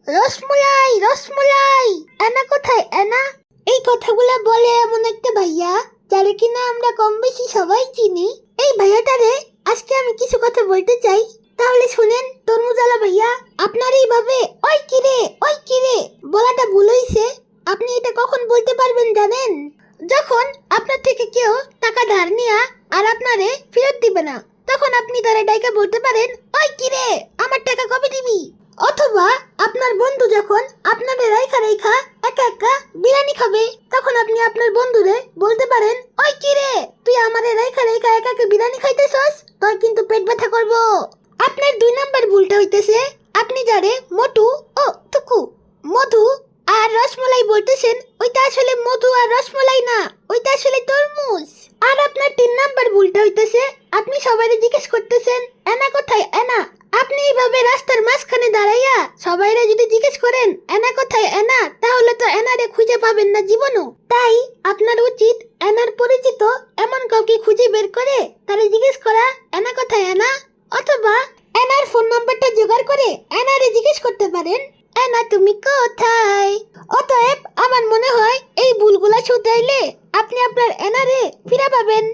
রসমলাই রসমলাই, এনা কোথায় এনা? এই কথাগুলো বলে এমন একটা ভাইয়া যারে কিনা আমরা কম বেশি সবাই চিনি। এই ভাইয়াটারে আজকে আমি কিছু কথা বলতে চাই। তাহলে শুনেন তরমুজালা ভাইয়া, আপনার এইভাবে ওই কিরে বলাটা ভুল হইছে। আপনি এটা কখন বলতে পারবেন জানেন? যখন আপনার থেকে কেউ টাকা ধার নিয়া আর আপনারে ফেরত দিবে না, তখন আপনি তারে ডাইকা বলতে পারেন, ওই কিরে আমার টাকা কবে দিবি? অথবা আপনার বন্ধু যখন আপনাদের রাইখা রাইখা একা একা বিরিয়ানি খাবে, তখন আপনি আপনার বন্ধুরে বলতে পারেন, ওই কিরে তুই আমারে রাইখা রাইখা একা একা বিরিয়ানি খাইতেছস, তোর কিন্তু পেট ব্যথা করবো। আপনার 2 নাম্বার ভুলটা হইতেছে, আপনি যারে মোটু ও টুকু মধু আর রসমলাই বলতেছেন, ওইটা আসলে মধু আর রসমলাই না, ওইটা আসলে তরমুজ। আর আপনার 3 নাম্বার ভুলটা হইতেছে, আপনি সবাইরে জিজ্ঞেস করতেছেন, এনা কোথায় এনা? আপনি এইভাবে রাস্তার মাঝখানে দাঁড়াইয়া সবাইরে যদি জিজ্ঞেস করেন এনা কোথায় এনা, তাহলে তো এনারে খুঁজে পাবেন না জীবনও। তাই আপনার উচিত এনার পরিচিত এমন কাউকে খুঁজে বের করে তারে জিজ্ঞেস করা, এনা কোথায় এনা? অথবা এনার ফোন নাম্বারটা জোগাড় করে এনারে জিজ্ঞেস করতে পারেন, এনা তুমি কোথায়? অতএব আমার মনে হয় এই ভুলগুলা শুধরাইলে আপনি আপনার এনারে ফিরে পাবেন।